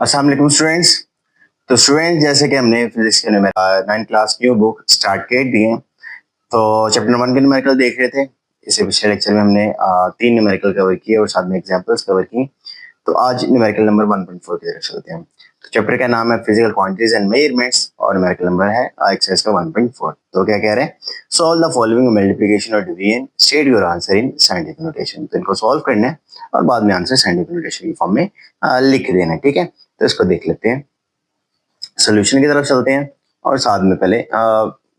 अस्सलाम वालेकुम स्टूडेंट्स। तो स्टूडेंट जैसे कि हमने फिजिक्स के 9th class new book start कर दी है, तो चैप्टर नंबर 1 के न्यूमेरिकल देख रहे थे। इससे पिछले लेक्चर में हमने 3 न्यूमेरिकल कवर किए और साथ में एग्जांपल्स कवर की। तो आज न्यूमेरिकल नंबर 1.4 की तरफ चलते हैं। तो चैप्टर का नाम है फिजिकल क्वांटिटीज एंड मेजरमेंट्स और न्यूमेरिकल नंबर है एक्सरसाइज का 1.4। तो क्या कह रहे हैं, सॉल्व द फॉलोइंग मल्टीप्लिकेशन और division, state your answer in scientific notation. तो इनको सॉल्व करना है और बाद में आंसर साइंटिफिक नोटेशन की फॉर्म में लिख देना है। ठीक है, तो इसको देख लेते हैं। सोल्यूशन की तरफ चलते हैं और साथ में पहले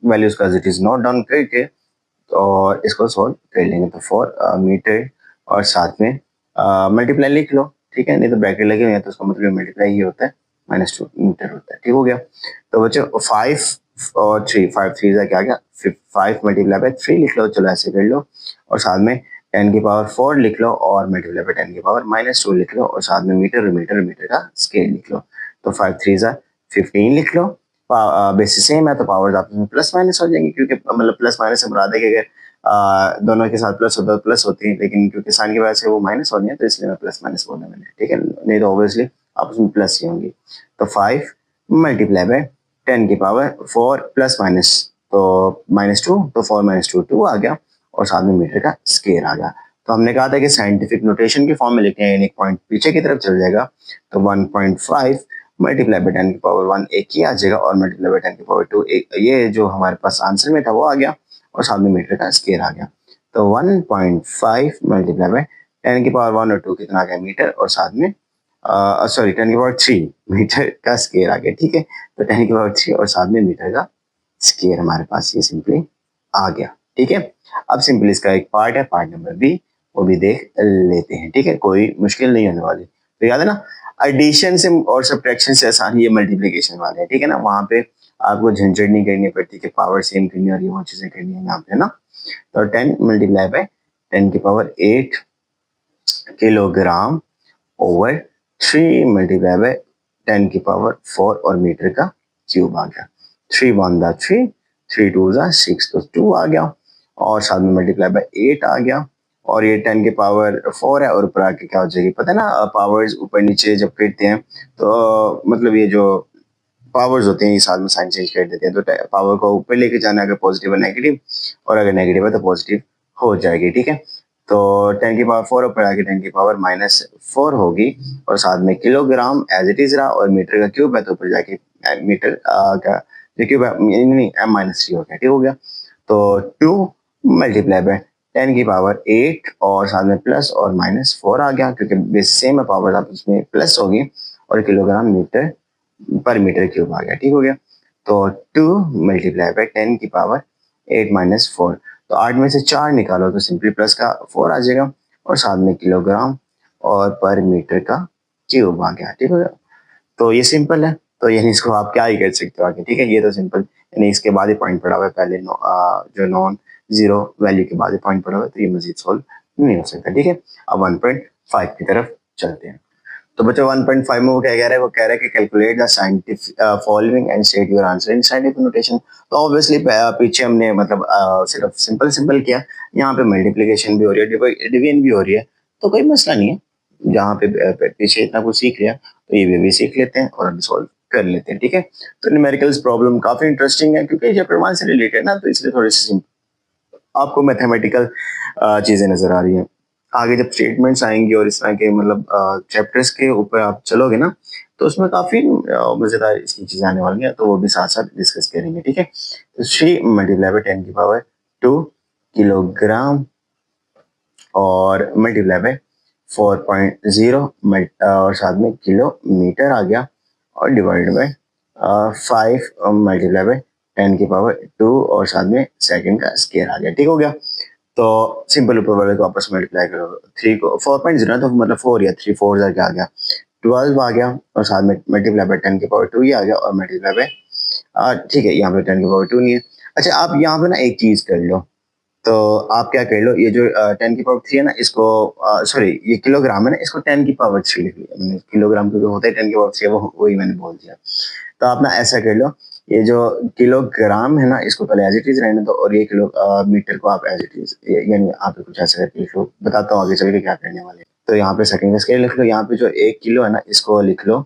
वैल्यूज का इट इज नोट डाउन करके और इसको सॉल्व कर लेंगे। तो 4 मीटर और साथ में मल्टीप्लाई लिख लो। ठीक है, नहीं तो ब्रैकेट लगे हुए हैं तो उसका मतलब मल्टीप्लाई ही होता है, -2 मीटर होता है। ठीक हो गया। तो बच्चों 5 और 3, 5 3 का क्या गया, 5 मल्टीप्लाई बाय 3 लिख लो। चलो ऐसे कर लो और साथ में 10 की पावर 4 लिख लो और मल्टीप्लाई बाय 10 की पावर -2 लिख लो और साथ में मीटर मीटर का स्केल लिख लो। तो 5 3 15 लिख लो। बेसिस सेम है तो पावर्स आपस में प्लस माइनस हो जाएंगी, क्योंकि मतलब प्लस माइनस से मुराद है कि अगर दोनों के साथ प्लस होता है प्लस होती है, लेकिन क्योंकि साइन की वजह से वो माइनस होनी है तो इसलिए मैं प्लस माइनस बोला मैंने। ठीक है, नहीं तो ऑब्वियसली आपस में प्लस ही होंगी। तो 5 मल्टीप्लाई बाय 10 की पावर 4 प्लस माइनस तो -2, तो 4 -2 2 आ गया और साथ में मीटर का स्केयर आ गया। तो हमने कहा था कि साइंटिफिक नोटेशन की फॉर्म में लिखते हैं, एक पॉइंट पीछे की तरफ चल जाएगा। तो 1.5 मल्टीप्लाई बाय 10 की पावर 1 एक ही आ जाएगा और मल्टीप्लाई बाय 10 की पावर 2 एक, ये जो हमारे पास आंसर में था वो आ गया और साथ में मीटर का स्केयर आ गया। तो 1.5 मल्टीप्लाई बाय 10 की पावर 1 और 2 कितना आ गया, मीटर, और साथ में सॉरी 10 की पावर 3 मीटर का स्केयर आ गया। ठीक है, तो 10 की पावर 3 और साथ में मीटर का स्केयर हमारे पास ये सिंपली आ गया। ठीक है, अब सिंपली इसका एक पार्ट है, पार्ट नंबर बी, वो भी देख लेते हैं। ठीक है, कोई मुश्किल नहीं होने वाली। तो याद है ना, एडिशन से और सब्ट्रैक्शन से आसान ये मल्टीप्लिकेशन वाले हैं। ठीक है ना, वहां पे आपको झंझट नहीं करनी पड़ती कि पावर सेम करनी है और ये वो चीजें करनी है यहाँ पे ना। तो 10 मल्टीप्लाई बाय 10 की power 8 kilogram over 3 multiply by 10 की पावर 4 और मीटर का क्यूब आ गया। 3 1 दा 3, 3 2 दा 6, तो 2 आ गया और साथ में मल्टीप्लाई बाय 8 आ गया और ये 10 की पावर 4 है और ऊपर आके क्या हो जाएगी पता है ना, पावर्स ऊपर नीचे जब करते हैं तो मतलब ये जो पावर्स होते हैं ये साथ में साइन चेंज कर देते हैं। तो पावर को ऊपर लेके जाना, अगर पॉजिटिव है नेगेटिव और अगर नेगेटिव है तो पॉजिटिव हो जाएगी। ठीक है, तो 10 की पावर 4 ऊपर आके 10 की पावर -4 होगी और साथ में किलोग्राम एज इट इज रहा और मीटर का क्यूब है तो ऊपर जाके मीटर का जो क्यूब है नहीं M-3 हो गया। ठीक हो गया। तो 2 मल्टीप्लाई बाय 10 की पावर 8 और साथ में प्लस और -4 आ गया, क्योंकि बेस सेम है, पावर आपस में प्लस होगी और किलोग्राम मीटर पर मीटर क्यूब आ गया। ठीक हो गया। तो 2 मल्टीप्लाई बाय 10 की पावर 8 -4, तो 8 में से 4 निकालो तो सिंपली प्लस का 4 आ जाएगा और साथ में किलोग्राम और पर मीटर का क्यूब आ गया। ठीक हो गया। तो ये सिंपल है, तो यानी इसको आप क्या ही कर सकते हो आगे। ठीक है, ये तो सिंपल, यानी इसके बाद ही पॉइंट पड़ा हुआ है पहले जो नॉन जीरो वैल्यू के बाद ही पॉइंट पड़ा हुआ है, तो ये मजीद सॉल्व नहीं हो सकता। ठीक है, अब 1.5 की तरफ चलते हैं। तो बच्चों 1.5 में वो क्या कह रहा है, वो कह रहा है कि calculate the scientific following and state your answer in scientific notation. तो ऑब्वियसली पीछे हमने मतलब सिर्फ सिंपल सिंपल किया, यहाँ पे मल्टीप्लिकेशन भी हो रही है, डिवीजन भी हो रही है, तो कोई मसला नहीं है। जहाँ पे पीछे इतना कुछ सीख लिया तो ये भी सीख लेते हैं और अभी सॉल्व कर लेते हैं। ठीक है, तो न्यूमेरिकल्स प्रॉब्लम काफी इंटरेस्टिंग है क्योंकि चैप्टर 1 से रिलेटेड ना, तो इसलिए थोड़ी सी आपको मैथमेटिकल चीजें नजर आ रही हैं। आगे जब स्टेटमेंट्स आएंगी और इस तरह के मतलब चैप्टर्स के ऊपर आप चलोगे ना, तो उसमें काफी मजेदार इसकी चीजें आने वाली हैं, तो वो भी साथ साथ डिस्कस करेंगे। ठीक है, तो 3 मल्टीप्लाई बाय 10 की पावर 2 किलोग्राम और मल्टीप्लाई बाय 4.0 और साथ में किलोमीटर आ गया और डिवाइड बाय 5 मल्टीप्लाई बाय 10 की पावर 2 और साथ में सेकंड का स्केयर आ गया। ठीक हो गया। तो सिंपल ऊपर वाले को आपस में मल्टीप्लाई करो, 3 को 4.0 तो मतलब 4 या 3 4 क्या आ गया 12 आ गया और साथ में मल्टीप्लाई बाय 10 की पावर 2 ये आ गया और मल्टीप्लाई बाय ठीक है, यहाँ पे 10 की पावर 2 नहीं है। अच्छा, आप यहाँ पे ना एक चीज कर लो, तो आप क्या कर लो, ये जो 10 की पावर 3 है ना, इसको सॉरी ये किलोग्राम है ना, इसको 10 की पावर 3 लिख लिया मैंने। किलोग्राम क्योंकि होता है 10 की पावर 3, वो वही मैंने बोल दिया। तो आप ना ऐसा कर लो, ये जो किलोग्राम है ना इसको पहले एज इट इज रहने दो और ये किलो मीटर को आप एज इट इज यानी आप कुछ ऐसा करके लिख लो, बताता हूँ आगे चल के क्या करने वाले हैं। तो यहाँ पे सेकंड का स्केल लिख लो, यहाँ पे जो 1 किलो है ना इसको लिख लो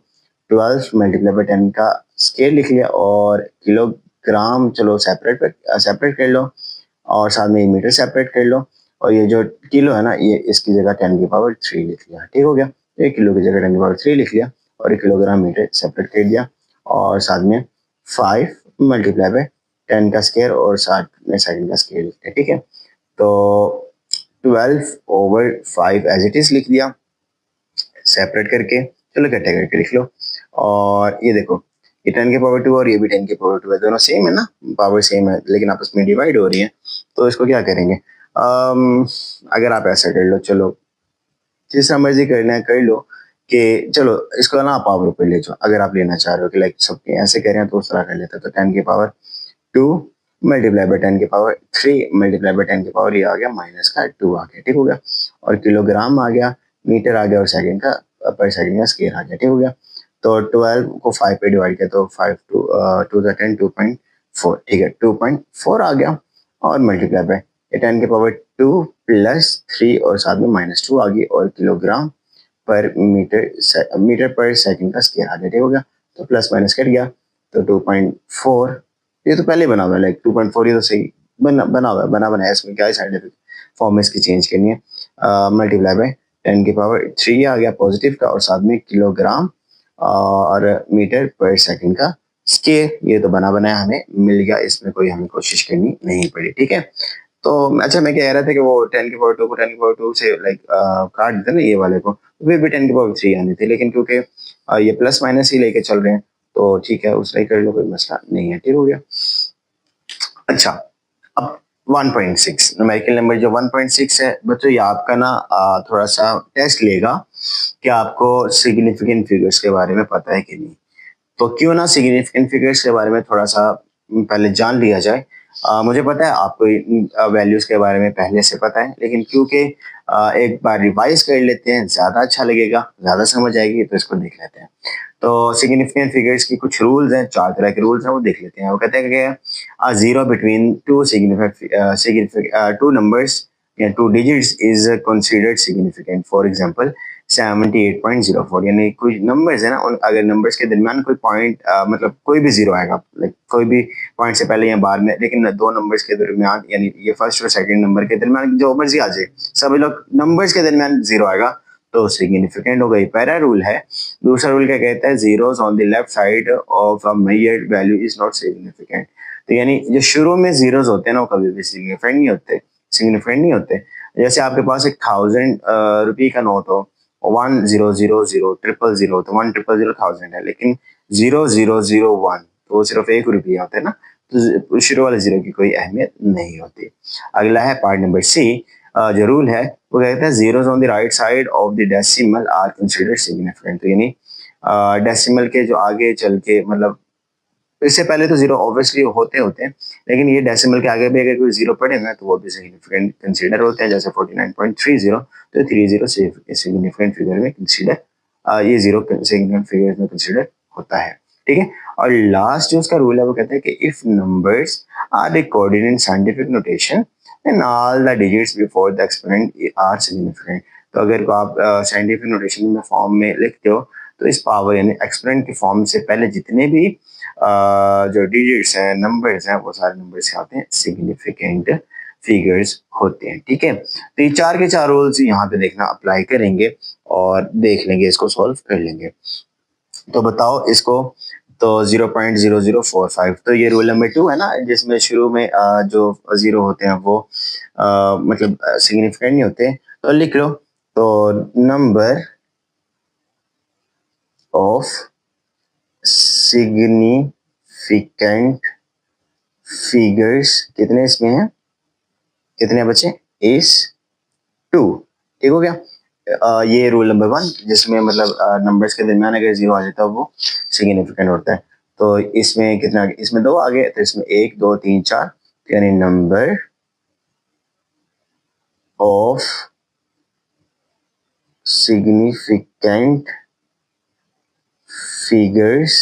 12 मल्टीप्लाई बाई 10 का स्केयर लिख लिया और किलोग्राम चलो सेपरेट कर लो और साथ में मीटर सेपरेट कर लो और ये जो किलो है ना ये इसकी जगह 10 की पावर 3 लिख लिया। ठीक हो गया, ये किलो की जगह 10 की पावर 3 लिख लिया और ये किलोग्राम मीटर सेपरेट कर दिया और साथ में 5 मल्टीप्लाई बाई 10 का स्केयर और साथ में सेकंड का स्केयर लिख लिया। ठीक है, तो 12/5 एज इट इज लिख दिया सेपरेट करके, चलो इकट्ठे करके लिख लो। और ये देखो ये 10 की पावर 2 और ये भी 10 की पावर 2 है, दोनों सेम है ना, पावर सेम है लेकिन आपस में डिवाइड हो रही है। तो इसको क्या करेंगे, अगर आप ऐसा कर लो, चलो जिस तरह मर्जी करना है कर लो कि चलो इसको ना पावर ऊपर ले जाओ। अगर आप लेना चाह रहे हो कि लाइक सबके ऐसे कह रहे हैं तो उस तरह कर लेते, तो 10 की पावर 2 मल्टीप्लाई बाई 10 की पावर 3 मल्टीप्लाई बाई 10 की पावर ये आ गया माइनस का 2 आ गया। ठीक हो गया, और किलोग्राम आ गया, मीटर आ गया और सेकंड का पर सेकंड का स्केयर आ गया। ठीक हो गया, तो 12 को 5 पे डिवाइड किया तो 5 टू 10 2.4। ठीक है, 2.4 आ गया और मल्टीप्लाई बाय 10 के पावर 2 प्लस 3 और साथ में माइनस 2 आ गई और किलोग्राम पर मीटर पर सेकंड का स्केयर आ गया। ठीक हो गया, तो प्लस माइनस कर गया तो 2.4, ये तो पहले बना हुआ है, लाइक 2.4 ये तो सही बना हुआ है, बना बनाया, इसमें क्या है साइंटिफिक फॉर्म में इसकी चेंज करनी है। मल्टीप्लाई बाय 10 की पावर 3 आ गया पॉजिटिव का और साथ में किलोग्राम और मीटर पर सेकंड का स्केयर, ये तो बना बनाया हमें मिल गया, इसमें कोई हमें कोशिश करनी नहीं पड़ी। ठीक है, तो अच्छा मैं कह रहा था कि वो 10 की पावर 2 को 10 की पावर 2 से लाइक काट देते ना ये वाले को, तो फिर भी 10 की पावर 3 आनी थी, लेकिन क्योंकि ये प्लस माइनस ही लेके चल रहे हैं तो ठीक है उस लाइक कर लो, कोई मसला नहीं है। ठीक हो गया, अच्छा अब 1.6 न्यूमेरिकल नंबर जो 1.6 है बच्चों, ये आपका ना थोड़ा सा टेस्ट लेगा कि आपको सिग्निफिकेंट फिगर्स के बारे में पता है कि नहीं। तो क्यों ना सिग्निफिकेंट फिगर्स के बारे में थोड़ा सा पहले जान लिया जाए। मुझे पता है आपको वैल्यूज के बारे में पहले से पता है, लेकिन क्योंकि एक बार रिवाइज कर लेते हैं ज़्यादा अच्छा लगेगा, ज़्यादा समझ आएगी, तो इसको देख लेते हैं। तो सिग्निफिकेंट फिगर्स की कुछ रूल्स हैं, 4 तरह के रूल्स हैं, वो देख लेते हैं। वो कहते हैं कि जीरो बिटवीन टू नंबर्स या two digits is considered significant. For example 78.04, यानी कोई नंबर्स है ना, अगर नंबर्स के दरमियान कोई पॉइंट मतलब कोई भी जीरो आएगा, लाइक कोई भी पॉइंट से पहले या बाद में, लेकिन दो नंबर्स के दरमियान यानी ये फर्स्ट और सेकंड नंबर के दरमियान जो मर्जी आ जाए, सभी लोग नंबर्स के दरमियान जीरो आएगा तो सिग्निफिकेंट हो गई। पहला रूल है। दूसरा रूल क्या कहता है, zeros on the left side of a measured value is not significant. तो यानी जो शुरू में जीरोस होते हैं ना वो कभी भी सिग्निफिकेंट नहीं होते। जैसे आपके पास एक 1000 रुपये का नोट हो, 1000 तो 1000 है, लेकिन 0001 तो वो सिर्फ 1 रुपया होता है ना, तो शुरू वाले जीरो की कोई अहमियत नहीं होती। अगला है पार्ट नंबर सी, जो रूल है वो कहता है zeros on the right side of the decimal are considered significant. तो यानी डेसिमल के जो आगे चल के मतलब इससे पहले तो जीरो ऑब्वियसली होते हैं, लेकिन ये डेसिमल के आगे भी अगर कोई जीरो पड़े ना तो वो भी सिग्निफिकेंट कंसीडर होते हैं। जैसे 49.30 तो 30 सिग्निफिकेंट फिगर में कंसीडर, ये जीरो सिग्निफिकेंट फिगर में कंसीडर होता है। ठीक है, और लास्ट जो उसका रूल है वो कहता है कि if numbers are recorded in scientific notation then all the digits before the exponent are significant. तो अगर आप साइंटिफिक नोटेशन में फॉर्म में लिखते हो तो इस पावर यानी एक्सपोनेंट की फॉर्म से पहले जितने भी जो डिजिट्स हैं, नंबर्स हैं, वो सारे नंबर्स क्या होते हैं, सिग्निफिकेंट फिगर्स होते हैं। ठीक है, तो ये 4 के 4 रूल्स यहाँ पे देखना अप्लाई करेंगे और देख लेंगे, इसको सॉल्व कर लेंगे। तो बताओ इसको, तो 0.0045 तो ये रूल नंबर 2 है ना, जिसमें शुरू में जो जीरो होते हैं वो मतलब सिग्निफिकेंट नहीं होते। तो लिख लो, तो नंबर ऑफ सिग्निफिकेंट फिगर्स कितने इसमें हैं, कितने बचे, इस 2। ठीक हो गया, ये रूल नंबर 1 जिसमें मतलब नंबर्स के दरमियान अगर जीरो आ जाता है वो सिग्निफिकेंट होता है। तो इसमें कितना, इसमें 2 आ गए तो इसमें 1 2 3 4, यानी नंबर ऑफ सिग्निफिकेंट फिगर्स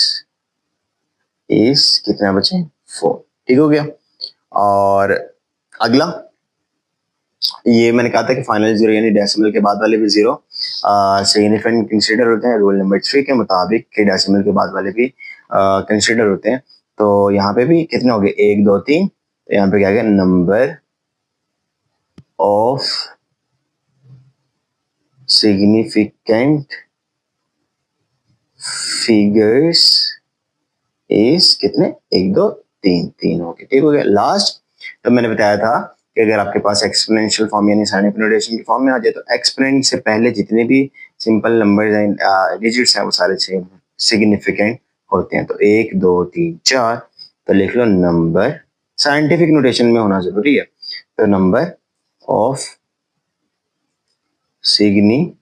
इस कितना बचे, 4। ठीक हो गया, और अगला ये मैंने कहा था कि फाइनल जीरो यानी डेसिमल के बाद वाले भी जीरो, सिग्निफिकेंट कंसीडर होते हैं रूल नंबर 3 के मुताबिक कि डेसिमल के बाद वाले भी कंसीडर होते हैं। तो यहाँ पे भी कितने हो गए 1 2 3, तो यहाँ पे क्या गया number of significant figures is कितने 1 2 3 3 हो गए, ठीक हो गया। लास्ट तो मैंने बताया था कि अगर आपके पास एक्सपोनेंशियल फॉर्म यानी साइनिक नोटेशन की फॉर्म में आ जाए तो एक्सपोनेंट से पहले जितने भी सिंपल नंबर्स हैं डिजिट्स हैं वो सारे सिग्निफिकेंट होते हैं। तो 1 2 3 4 तो लिख लो नंबर, साइंटिफिक नोटेशन में होना जरूरी है, तो नंबर ऑफ सिग्निफिकेंट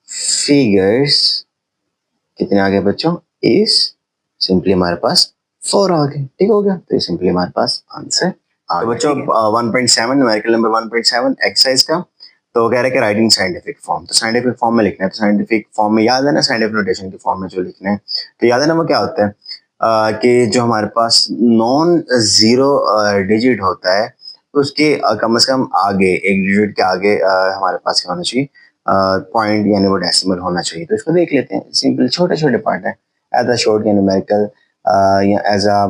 फिगर्स कितने आ गए बच्चों इज सिंपली हमारे पास 4 आ गए, ठीक हो गया। तो ये सिंपली हमारे पास आंसर आ गया। बच्चों 1.7 न्यूमेरिकल नंबर 1.7 एक्सरसाइज का, तो कह रहे हैं राइटिंग साइंटिफिक फॉर्म, तो साइंटिफिक फॉर्म में लिखना है। तो साइंटिफिक फॉर्म में याद है ना, साइंटिफिक नोटेशन की फॉर्म में जो लिखना है तो याद है ना वो क्या होता है कि जो हमारे पास नॉन जीरो डिजिट होता है उसके कम से कम आगे एक डिजिट के आगे हमारे पास क्या होना चाहिए पॉइंट यानी वो डेसिमल होना चाहिए। तो इसको देख लेते हैं, सिंपल छोटे छोटे पार्ट है। एज अ शॉर्ट या न्यूमेरिकल या एज अ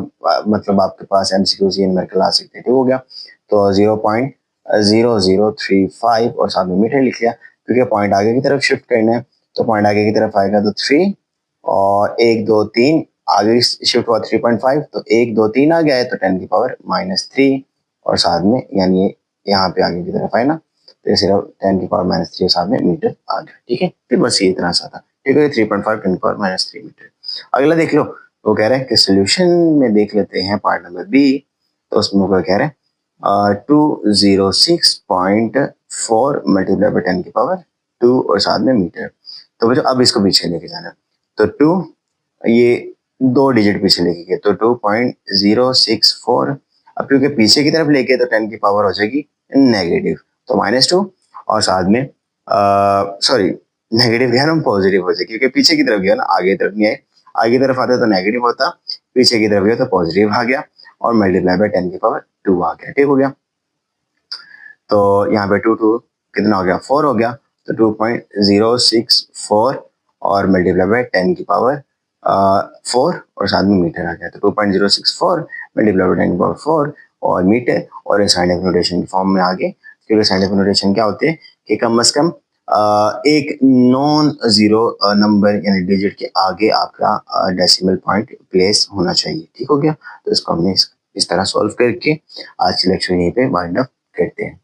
मतलब आपके पास एमसीक्यूज या न्यूमेरिकल आ सकते हैं, ठीक हो गया। तो 0.0035 और साथ में मीटर लिख लिया क्योंकि पॉइंट आगे की तरफ शिफ्ट करना है, तो पॉइंट आगे की तरफ आएगा तो 3 और 1 2 3 आगे शिफ्ट हुआ 3.5, तो 1 2 3 आ गया है तो 10 की पावर -3 और साथ में यानी ये यहाँ पे आगे की तरफ आए ना तो सिर्फ 10 की पावर -3 साथ में मीटर आ गया, ठीक है। फिर बस ये इतना सा था, ठीक है। 3.5 10 की पावर -3 मीटर। अगला देख लो, वो कह रहे हैं कि सोल्यूशन में देख लेते हैं पार्ट नंबर बी। तो उसमें वो कह रहे हैं 206.4 मल्टीप्लाई बाय 10 की पावर 2 और साथ में मीटर। तो बच्चों अब इसको पीछे लेके जाना, तो 2 ये 2 डिजिट पीछे लेके गए तो 2.064। अब क्योंकि पीछे की तरफ लेके तो 10 की पावर हो जाएगी नेगेटिव, तो -2 और साथ में सॉरी नेगेटिव गया ना पॉजिटिव हो जाए क्योंकि पीछे की तरफ गया ना, आगे की तरफ नहीं आए। आगे की तरफ आता तो नेगेटिव होता, पीछे की तरफ गया तो पॉजिटिव आ गया और मल्टीप्लाई बाय 10 की पावर 2 आ गया, ठीक हो गया। तो यहाँ पे 2 कितना हो गया 4 हो गया, तो 2.064 और मल्टीप्लाई बाय 10 की पावर 4 और साथ में मीटर आ गया। तो 2.064 मल्टीप्लाई बाय 10 की पावर 4 और मीटर, और साइंटिफिक नोटेशन की फॉर्म में आ गए क्योंकि साइंटिफिक नोटेशन क्या होते हैं कि कम से कम एक नॉन जीरो नंबर यानी डिजिट के आगे आपका डेसिमल पॉइंट प्लेस होना चाहिए, ठीक हो गया। तो इसको हमने इस तरह सॉल्व करके आज की लेक्चर यहीं पे वाइंड अप करते हैं।